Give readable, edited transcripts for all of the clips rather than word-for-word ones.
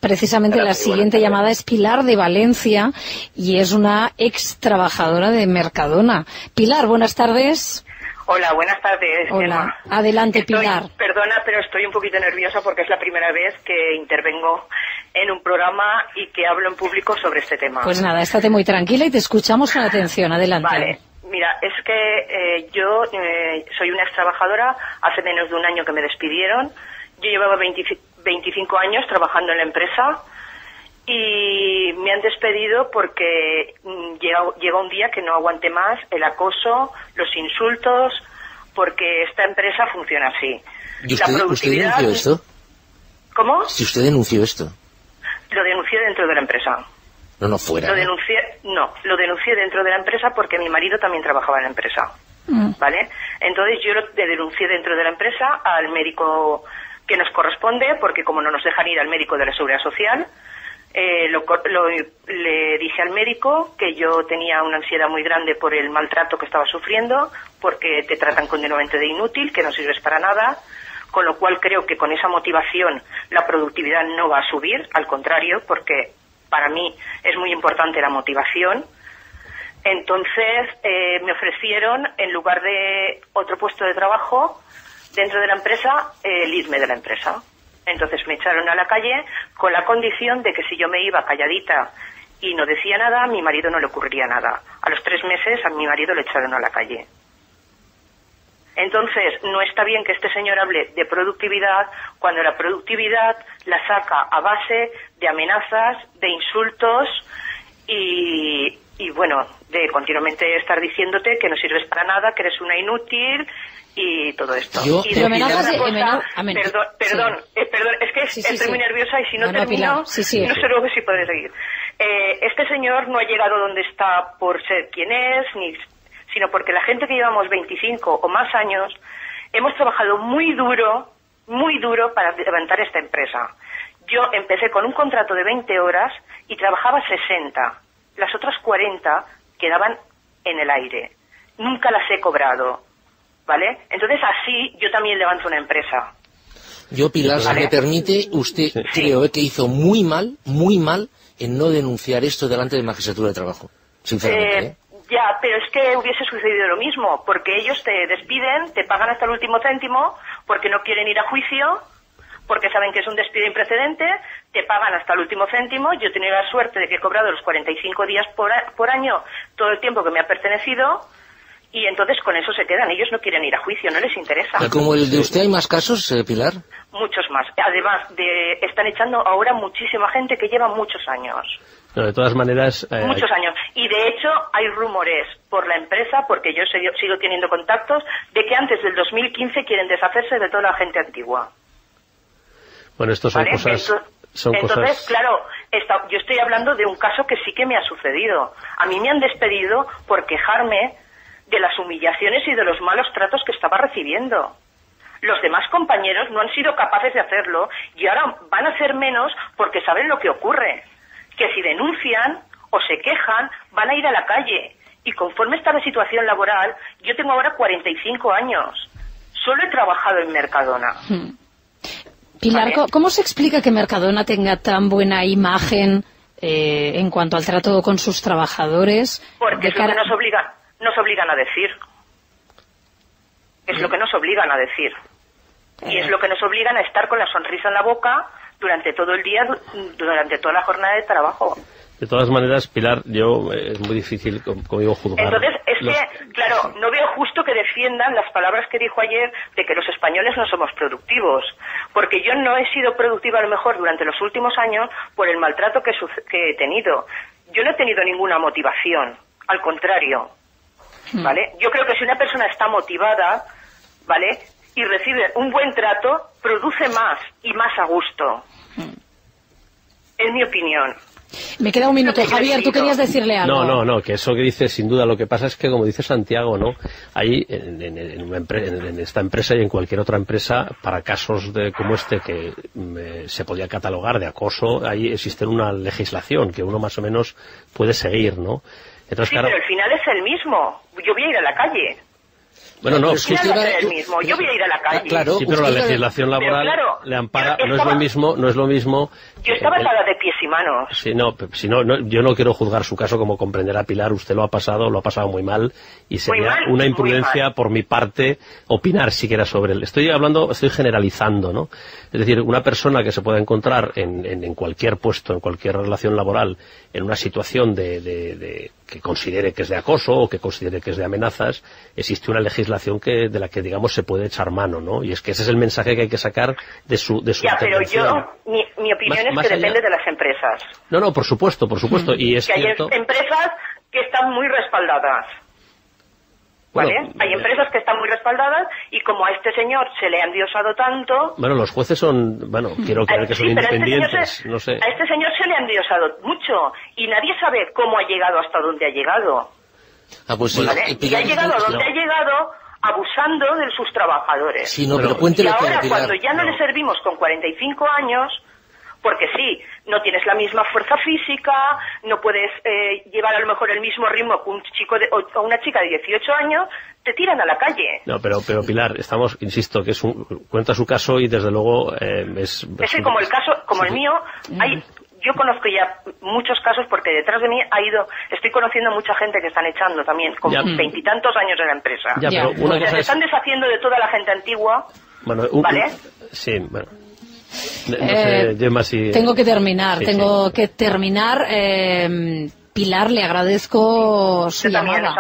Precisamente la siguiente llamada es Pilar de Valencia y es una ex trabajadora de Mercadona. Pilar, buenas tardes. Hola, buenas tardes. Hola, adelante Pilar. Perdona, pero estoy un poquito nerviosa porque es la primera vez que intervengo en un programa y que hablo en público sobre este tema. Pues nada, estate muy tranquila y te escuchamos con atención. Adelante. Vale. Mira, es que yo soy una ex trabajadora, hace menos de un año que me despidieron. Yo llevaba 25 años trabajando en la empresa y me han despedido porque llega un día que no aguanté más el acoso, los insultos, porque esta empresa funciona así. ¿Y usted denunció esto? ¿Cómo? Si usted denunció esto. Lo denuncié dentro de la empresa. No fuera. Lo denuncié dentro de la empresa porque mi marido también trabajaba en la empresa. ¿Vale? Entonces yo lo denuncié dentro de la empresa al médico que nos corresponde, porque como no nos dejan ir al médico de la Seguridad Social, le dije al médico que yo tenía una ansiedad muy grande por el maltrato que estaba sufriendo, porque te tratan continuamente de inútil, que no sirves para nada, con lo cual creo que con esa motivación la productividad no va a subir, al contrario, porque para mí es muy importante la motivación. Entonces me ofrecieron, en lugar de otro puesto de trabajo dentro de la empresa, el irme de la empresa. Entonces me echaron a la calle con la condición de que si yo me iba calladita y no decía nada, a mi marido no le ocurriría nada. A los 3 meses a mi marido le echaron a la calle. Entonces, no está bien que este señor hable de productividad cuando la productividad la saca a base de amenazas, de insultos y bueno, de continuamente estar diciéndote que no sirves para nada, que eres una inútil y todo esto. Perdón, es que estoy muy nerviosa y si no termino, no sé luego si podré seguir. Este señor no ha llegado donde está por ser quien es, sino porque la gente que llevamos 25 o más años hemos trabajado muy duro para levantar esta empresa. Yo empecé con un contrato de 20 horas y trabajaba 60. Las otras 40 quedaban en el aire. Nunca las he cobrado, ¿vale? Entonces así yo también levanto una empresa. Yo, Pilar, si me permite, usted creo que hizo muy mal en no denunciar esto delante de Magistratura de Trabajo, sinceramente. Ya, pero es que hubiese sucedido lo mismo, porque ellos te despiden, te pagan hasta el último céntimo, porque no quieren ir a juicio, porque saben que es un despido imprecedente, te pagan hasta el último céntimo. Yo he tenido la suerte de que he cobrado los 45 días por año, todo el tiempo que me ha pertenecido, y entonces con eso se quedan. Ellos no quieren ir a juicio, no les interesa. ¿Y como el de usted hay más casos, Pilar? Muchos más. Además, están echando ahora muchísima gente que lleva muchos años. No, de todas maneras... Muchos años. Y de hecho hay rumores por la empresa, porque yo sigo teniendo contactos, de que antes del 2015 quieren deshacerse de toda la gente antigua. Bueno, esto son cosas... Entonces, claro, yo estoy hablando de un caso que sí que me ha sucedido. A mí me han despedido por quejarme de las humillaciones y de los malos tratos que estaba recibiendo. Los demás compañeros no han sido capaces de hacerlo y ahora van a ser menos porque saben lo que ocurre. Que si denuncian o se quejan, van a ir a la calle. Y conforme está la situación laboral, yo tengo ahora 45 años. Solo he trabajado en Mercadona. Pilar, ¿vale? ¿Cómo se explica que Mercadona tenga tan buena imagen en cuanto al trato con sus trabajadores? Porque es lo que nos obligan a decir. Es lo que nos obligan a decir. Y es lo que nos obligan a estar con la sonrisa en la boca durante todo el día, durante toda la jornada de trabajo. De todas maneras, Pilar, es muy difícil conmigo juzgar. Entonces, que, claro, no veo justo que defiendan las palabras que dijo ayer de que los españoles no somos productivos. Porque yo no he sido productiva a lo mejor durante los últimos años por el maltrato que he tenido. Yo no he tenido ninguna motivación, al contrario, ¿vale? Yo creo que si una persona está motivada, ¿vale?, y recibe un buen trato, produce más y más a gusto. Es mi opinión. Me queda un minuto, Javier, tú querías decirle algo. No, que eso que dices, sin duda, lo que pasa es que, como dice Santiago, ¿no?, hay en esta empresa y en cualquier otra empresa, para casos como este que se podía catalogar de acoso, ahí existe una legislación que uno más o menos puede seguir, ¿no? Entonces, sí, claro, pero el final es el mismo. Yo voy a ir a la calle. Bueno, no, sí, yo voy a ir a la calle. Claro, sí, pero la legislación laboral le ampara, no es lo mismo. Yo estaba atada de pies y manos. Sí, no, yo no quiero juzgar su caso, como comprenderá Pilar, usted lo ha pasado muy mal, y sería una imprudencia por mi parte opinar siquiera sobre él. Estoy generalizando, ¿no? Es decir, una persona que se pueda encontrar en cualquier puesto, en cualquier relación laboral, en una situación de que considere que es de acoso o que considere que es de amenazas, existe una legislación de la que, digamos, se puede echar mano, ¿no? Y es que ese es el mensaje que hay que sacar de su intervención. Pero mi opinión es que depende de las empresas. No, por supuesto, y es que cierto... hay empresas que están muy respaldadas. ¿Vale? Bueno, hay empresas que están muy respaldadas y como a este señor se le ha endiosado tanto... Bueno, los jueces quiero creer que son independientes, no sé. A este señor se le ha endiosado mucho y nadie sabe cómo ha llegado hasta donde ha llegado. Pues sí. ¿Vale? Y ha llegado a donde ha llegado abusando de sus trabajadores. Sí, pero cuéntelo. Y ahora, cuando ya no le servimos con 45 años... Porque sí, no tienes la misma fuerza física, no puedes llevar a lo mejor el mismo ritmo que un chico o una chica de 18 años, te tiran a la calle. No, pero Pilar, insisto, que cuenta su caso y desde luego es que como el mío, yo conozco ya muchos casos porque detrás de mí estoy conociendo mucha gente que están echando también, con 20 y tantos años en la empresa. Se están deshaciendo de toda la gente antigua, ¿vale? Sí, bueno. No sé, Gemma, tengo que terminar. Pilar, le agradezco su llamada.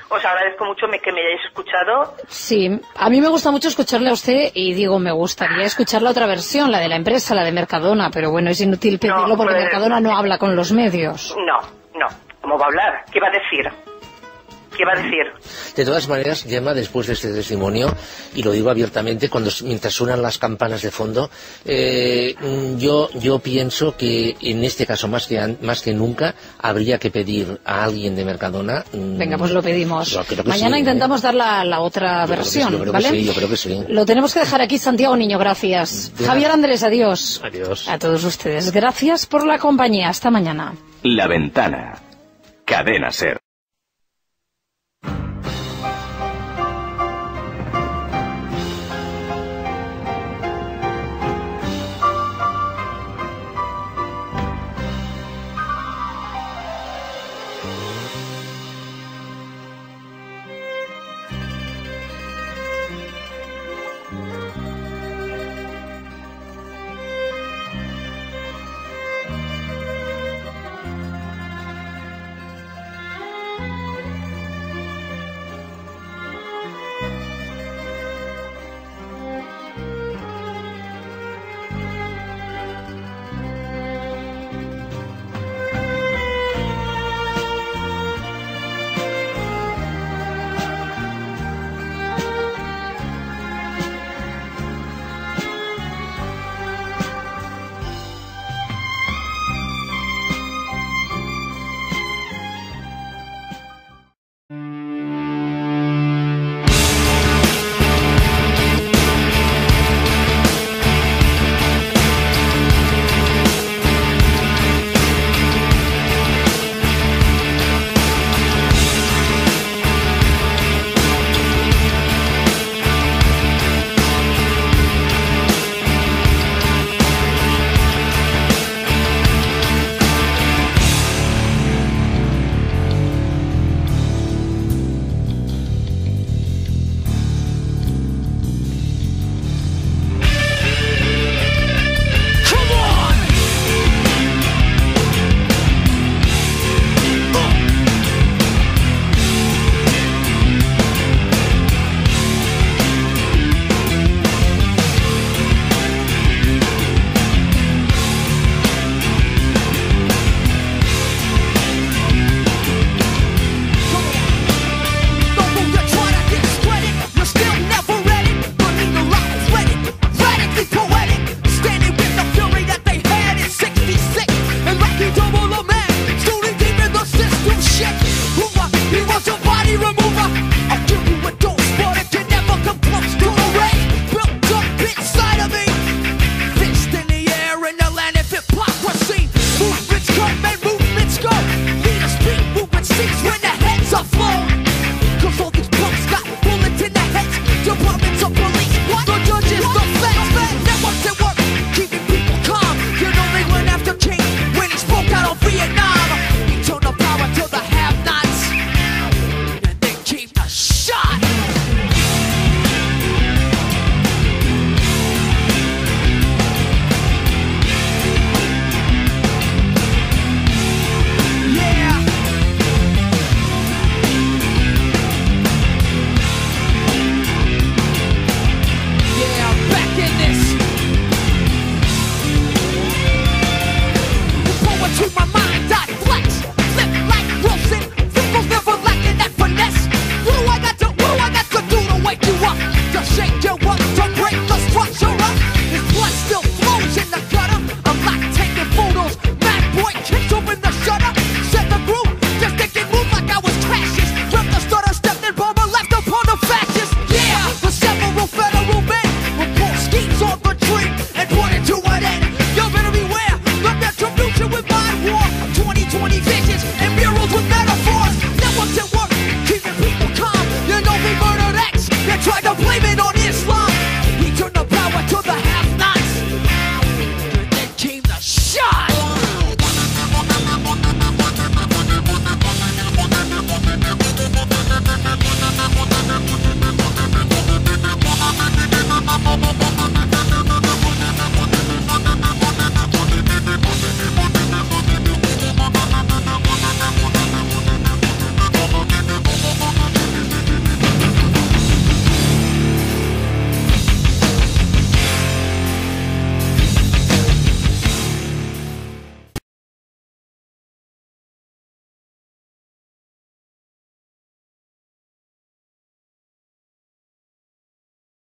Os agradezco mucho que me hayáis escuchado. Sí, a mí me gusta mucho escucharle a usted y me gustaría escuchar la otra versión, la de la empresa, la de Mercadona, pero bueno, es inútil pedirlo porque Mercadona no habla con los medios. No, ¿cómo va a hablar? ¿Qué va a decir? ¿Qué va a decir? De todas maneras, Gemma, después de este testimonio, y lo digo abiertamente, mientras suenan las campanas de fondo, yo pienso que en este caso más que nunca habría que pedir a alguien de Mercadona. Venga, pues lo pedimos. Mañana intentamos dar la otra versión, ¿vale? Yo creo que sí. Lo tenemos que dejar aquí, Santiago Niño, gracias. Javier Andrés, adiós. Adiós. A todos ustedes, gracias por la compañía. Hasta mañana. La Ventana. Cadena SER.